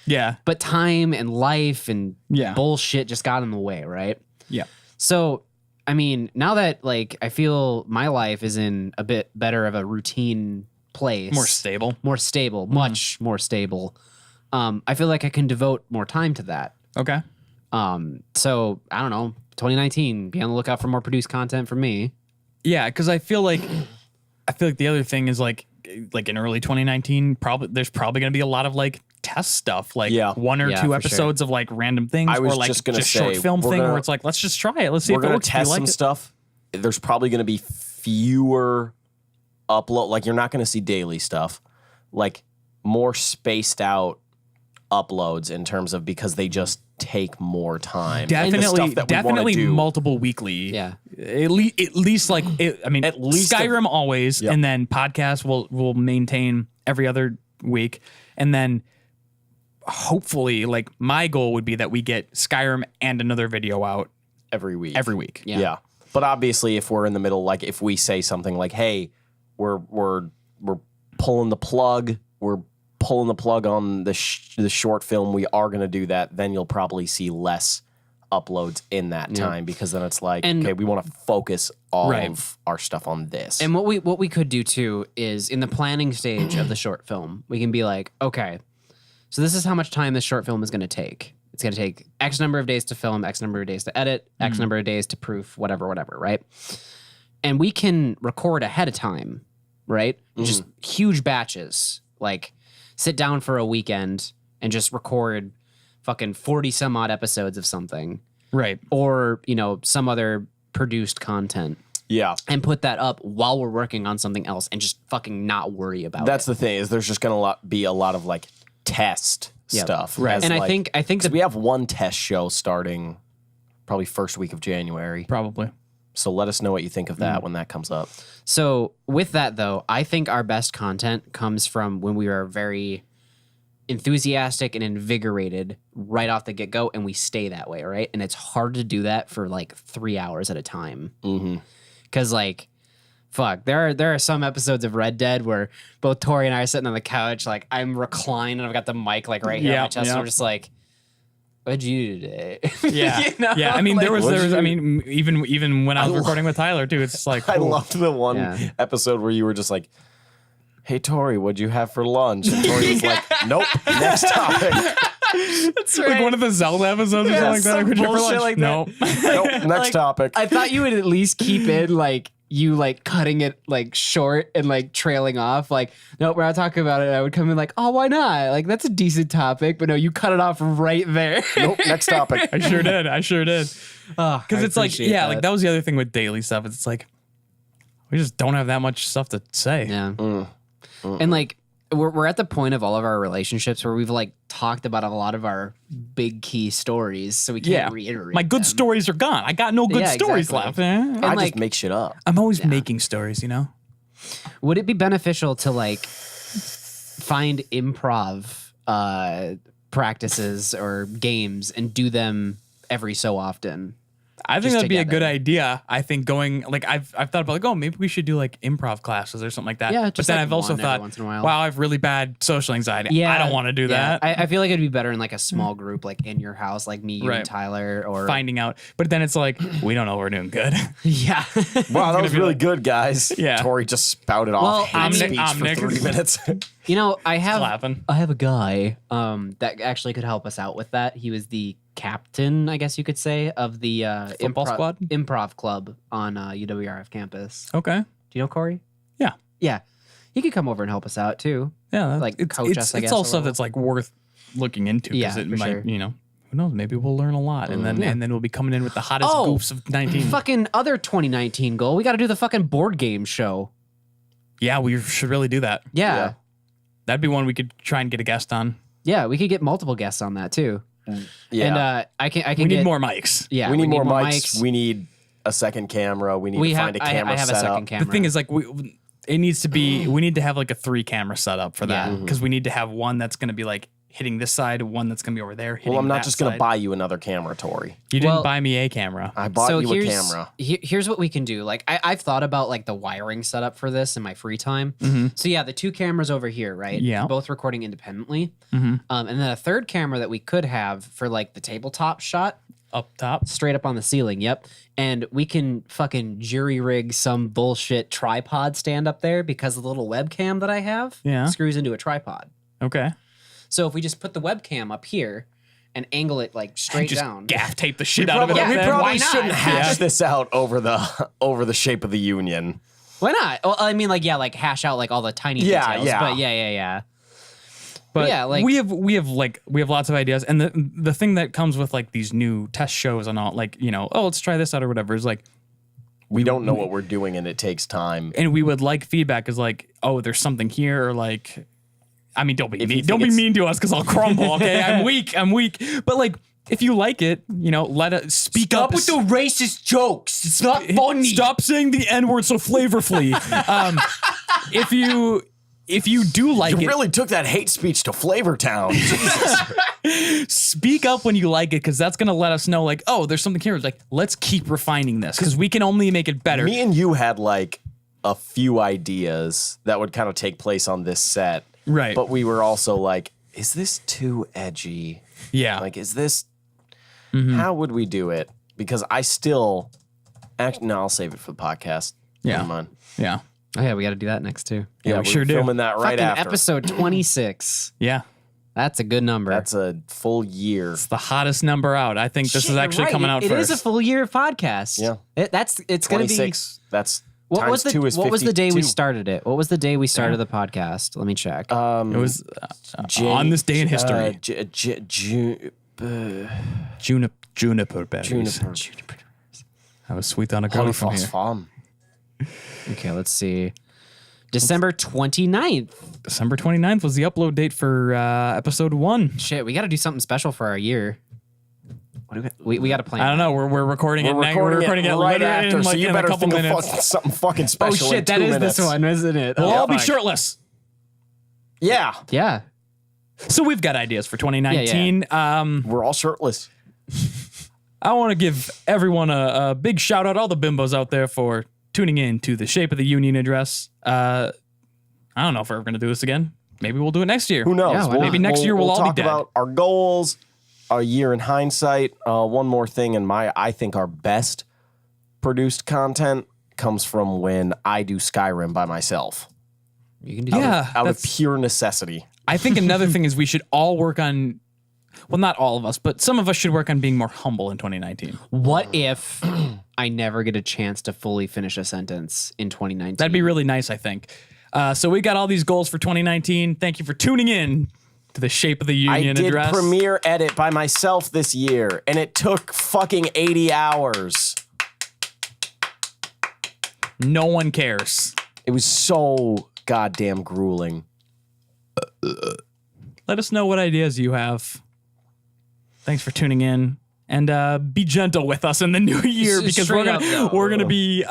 S2: Yeah,
S3: but time and life and bullshit just got in the way, right?
S2: Yeah.
S3: So I mean, now that like I feel my life is in a bit better of a routine place,
S2: more stable,
S3: much more stable. I feel like I can devote more time to that.
S2: Okay.
S3: So I don't know, 2019, be on the lookout for more produced content from me.
S2: Yeah, because I feel like the other thing is like in early 2019, there's probably going to be a lot of like test stuff, like 1 or 2 episodes of like random things,
S1: or
S2: like
S1: just say,
S2: short film thing where it's like, let's just try it. Let's see if it works.
S1: We're going to test some stuff. There's probably going to be fewer upload. Like you're not going to see daily stuff, like more spaced out uploads in terms of because they just take more time.
S2: Definitely multiple weekly.
S3: Yeah.
S2: At least like at least Skyrim always, and then podcast will maintain every other week, and then hopefully like my goal would be that we get Skyrim and another video out
S1: every week.
S3: Yeah.
S1: But obviously if we're in the middle, like if we say something like, hey, we're pulling the plug, we're pulling the plug on the short film, we are going to do that, then you'll probably see less uploads in that time, because then it's like, okay, we want to focus all of our stuff on this.
S3: And what we could do too is in the planning stage of the short film, we can be like, okay, so this is how much time this short film is going to take. It's going to take X number of days to film, X number of days to edit, X number of days to proof, whatever, right? And we can record ahead of time, right? Just huge batches, like sit down for a weekend and just record fucking 40 some odd episodes of something.
S2: Right.
S3: Or, some other produced content.
S1: Yeah.
S3: And put that up while we're working on something else and just fucking not worry about it.
S1: That's the thing, is there's just going to be a lot of like test stuff.
S3: Right. And I think that
S1: we have one test show starting probably first week of January.
S2: Probably.
S1: So let us know what you think of that when that comes up.
S3: So with that though, I think our best content comes from when we are very enthusiastic and invigorated right off the get-go, and we stay that way, right? And it's hard to do that for like 3 hours at a time. Because like fuck, there are some episodes of Red Dead where both Tori and I are sitting on the couch, like I'm reclined and I've got the mic like right here on my chest, and we're just like, what'd you do today?
S2: Yeah.
S3: You know?
S2: Yeah. I mean, there was,
S1: What'd
S2: I mean, even when I was recording with Tyler too, it's like,
S1: I
S2: cool.
S1: loved the one episode where you were just like, hey, Tori, what'd you have for lunch? And Tori was like, nope, next topic.
S3: That's right.
S2: Like one of the Zelda episodes or something like that.
S3: some
S2: What'd you have for
S3: bullshit
S2: lunch?
S3: like that.
S2: No.
S1: Nope, next topic.
S3: I thought you would at least keep in like you like cutting it like short and like trailing off. Like, nope, we're not talking about it. I would come in like, oh, why not? Like, that's a decent topic. But no, you cut it off right there.
S1: Nope, next topic.
S2: I sure did. Because it's like, yeah,
S3: that.
S2: like that was the other thing with daily stuff. It's like, we just don't have that much stuff to say.
S3: Yeah. And like, we're at the point of all of our relationships where we've like talked about a lot of our big key stories, so we can't reiterate.
S2: My good
S3: them.
S2: stories are gone. I got no good stories
S3: exactly.
S2: left.
S1: I
S3: like-
S1: just make shit up.
S2: I'm always making stories, you know?
S3: Would it be beneficial to like find improv practices or games and do them every so often?
S2: I think
S3: Just
S2: that'd be a
S3: together.
S2: good idea. I think going like I've thought about like, oh, maybe we should do like improv classes or something like that.
S3: Yeah,
S2: but
S3: just
S2: then
S3: like
S2: I've also
S3: one every
S2: thought,
S3: once in a while.
S2: wow, I have really bad social anxiety.
S3: Yeah,
S2: I don't want to do that.
S3: I feel like it'd be better in like a small group, like in your house, like me, you,
S2: Right.
S3: and Tyler, or
S2: Finding out, but then it's like we don't know we're doing good.
S3: yeah.
S1: Wow, that was
S2: be
S1: really
S2: like-
S1: good, guys.
S2: Yeah.
S1: Tori just spouted
S3: Well,
S1: off hate
S3: I'm
S1: speech
S2: Nick- I'm
S1: for
S2: Nick.
S1: 30 minutes.
S3: You know, I have
S2: Clapping.
S3: a guy that actually could help us out with that. He was the captain, I guess you could say, of the
S2: Football squad?
S3: improv club on UWRF campus.
S2: Okay.
S3: Do you know Corey?
S2: Yeah.
S3: Yeah. He could come over and help us out too.
S2: Yeah.
S3: Like,
S2: it's,
S3: coach
S2: it's,
S3: us, I
S2: it's
S3: guess,
S2: all
S3: a
S2: stuff
S3: little.
S2: that's like worth looking into because
S3: Yeah,
S2: it
S3: for
S2: might,
S3: sure.
S2: you know, who knows? Maybe we'll learn a lot, and then
S3: Yeah.
S2: and then we'll be coming in with the hottest
S3: Oh,
S2: goofs of 19.
S3: Fucking other 2019 goal. We got to do the fucking board game show.
S2: Yeah, we should really do that.
S3: Yeah.
S2: That'd be one we could try and get a guest on.
S3: Yeah, we could get multiple guests on that too.
S1: Yeah.
S3: And I can
S2: We need
S3: get
S2: more mics.
S3: Yeah,
S1: we need more mics. We need a second camera. We need to find a camera
S3: I have
S1: set
S3: a second
S1: up.
S3: camera.
S2: The thing is, like, it needs to be. We need to have like a 3-camera setup for that
S3: Yeah.
S2: because we need to have one that's going to be like hitting this side, one that's going to be over there. Hitting
S1: Well, I'm not
S2: that
S1: just going to
S2: side.
S1: buy you another camera, Tori.
S2: You didn't
S3: Well-
S2: buy me a camera.
S1: I bought you a camera.
S3: Here's what we can do. Like I've thought about like the wiring setup for this in my free time.
S2: Mhm.
S3: So yeah, the 2 cameras over here, right?
S2: Yeah.
S3: Both recording independently.
S2: Mhm.
S3: And then a third camera that we could have for like the tabletop shot
S2: Up top.
S3: straight up on the ceiling. Yep. And we can fucking jury rig some bullshit tripod stand up there because the little webcam that I have
S2: Yeah.
S3: screws into a tripod.
S2: Okay.
S3: So if we just put the webcam up here and angle it like straight
S2: Just
S3: down.
S2: gaff tape the shit out of it.
S3: yeah,
S2: up
S1: we
S2: there.
S1: probably
S3: why not?
S1: shouldn't hash
S2: Yeah.
S1: this out over the shape of the union.
S3: Why not? Well, I mean, like, yeah, like hash out like all the tiny
S1: Yeah,
S3: details.
S1: yeah.
S3: But yeah.
S2: But
S3: yeah, like
S2: we have lots of ideas, and the thing that comes with like these new test shows and all, like, you know, oh, let's try this out or whatever, is like,
S1: We don't know what we're doing, and it takes time.
S2: and we would like feedback is like, oh, there's something here, or like, I mean, don't be
S1: If you
S2: mean,
S1: think
S2: don't be
S1: it's-
S2: mean to us because I'll crumble. Okay, I'm weak, but like, if you like it, you know, let us speak up.
S3: racist jokes. It's not funny.
S2: Stop saying the N word so flavorfully. If you do like
S1: You
S2: it,
S1: really took that hate speech to Flavortown. Jesus.
S2: speak up when you like it, because that's gonna let us know, like, oh, there's something here. It's like, let's keep refining this because we can only make it better.
S1: Me and you had like a few ideas that would kind of take place on this set.
S2: Right.
S1: But we were also like, is this too edgy?
S2: Yeah.
S1: Like, is this, how would we do it? Because I still, actually, no, I'll save it for the podcast.
S2: Yeah.
S1: Never mind.
S2: Yeah.
S3: Oh yeah, we got to do that next too.
S2: Yeah, we
S1: we're
S2: sure do.
S1: filming that right
S3: Fucking
S1: after.
S3: episode 26.
S2: Yeah.
S3: That's a good number.
S1: That's a full year.
S2: It's the hottest number out. I think this
S3: Shit,
S2: is
S3: you're
S2: actually
S3: right.
S2: coming out
S3: It
S2: first.
S3: is a full year of podcast.
S1: Yeah.
S3: It's going to be
S1: 26. That's
S3: What
S1: times
S3: was the
S1: 2 is 52.
S3: what was the day we started it? What was the day we started the podcast? Let me check.
S2: It was on this day in history. Juniper berries.
S1: Juniper.
S2: I was sweet on a girl from
S1: Holocaust
S2: here.
S1: farm.
S3: Okay, let's see. December 29th.
S2: December 29th was the upload date for episode 1.
S3: Shit, we got to do something special for our year. What do we got to plan?
S2: I don't know. We're recording it.
S1: We're recording it right
S2: literally
S1: after,
S2: in,
S1: so
S2: like,
S1: you
S2: in
S1: better
S2: a couple
S1: think
S2: minutes.
S1: of something fucking
S3: Oh
S1: special in
S3: shit,
S1: 2
S3: that is
S1: minutes.
S3: this one, isn't it?
S2: We'll
S3: Oh,
S2: all be
S3: fuck.
S2: shirtless.
S1: Yeah.
S3: Yeah.
S2: So we've got ideas for 2019.
S1: We're all shirtless.
S2: I want to give everyone a big shout out, all the bimbos out there, for tuning in to the Shape of the Union address. I don't know if we're ever going to do this again. Maybe we'll do it next year.
S1: Who knows?
S3: Yeah,
S2: Maybe next year we'll all
S1: talk
S2: be dead.
S1: about our goals, a year in hindsight. One more thing I think our best produced content comes from when I do Skyrim by myself.
S3: You can do
S1: Out of pure necessity.
S2: I think another thing is we should all work on, well, not all of us, but some of us should work on being more humble in 2019.
S3: What if I never get a chance to fully finish a sentence in 2019?
S2: That'd be really nice, I think. So we got all these goals for 2019. Thank you for tuning in to the Shape of the Union address.
S1: I did Premiere Edit by myself this year, and it took fucking 80 hours.
S2: No one cares.
S1: It was so goddamn grueling.
S2: Let us know what ideas you have. Thanks for tuning in, and be gentle with us in the new year because we're gonna be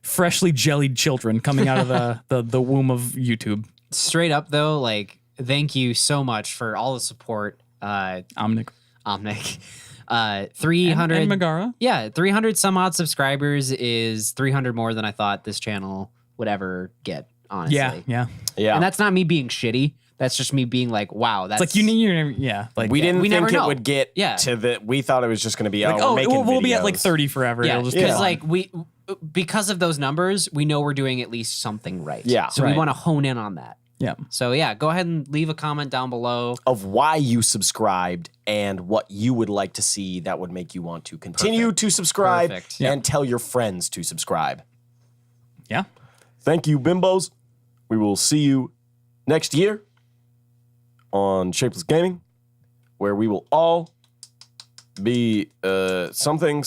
S2: freshly jellied children coming out of the womb of YouTube.
S3: Straight up though, like thank you so much for all the support.
S2: Omnic.
S3: 300
S2: and Megara.
S3: Yeah, 300 some odd subscribers is 300 more than I thought this channel would ever get, honestly.
S2: Yeah.
S3: And that's not me being shitty. That's just me being like, wow, that's
S2: It's like
S1: we didn't
S3: we
S1: think
S3: never
S1: it
S3: know.
S1: would get to the. We thought it was just going to be
S2: like,
S1: we're making
S2: we'll be at
S1: videos.
S2: like 30 forever.
S3: Yeah,
S2: It'll just
S3: because
S2: be
S3: like because of those numbers, we know we're doing at least something right.
S1: Yeah.
S3: So we want to hone in on that.
S2: Yeah.
S3: So yeah, go ahead and leave a comment down below
S1: of why you subscribed and what you would like to see that would make you want to continue to subscribe and tell your friends to subscribe.
S2: Yeah.
S1: Thank you, bimbos. We will see you next year on Shapeless Gaming, where we will all be something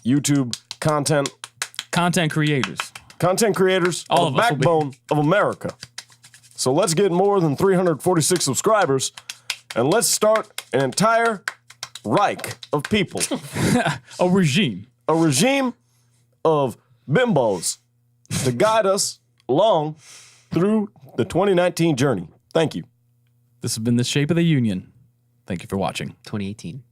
S1: YouTube content
S2: creators,
S1: all the backbone of America. So let's get more than 346 subscribers, and let's start an entire Reich of people.
S2: A regime
S1: of bimbos to guide us along through the 2019 journey. Thank you.
S2: This has been the Shape of the Union. Thank you for watching.
S3: 2018.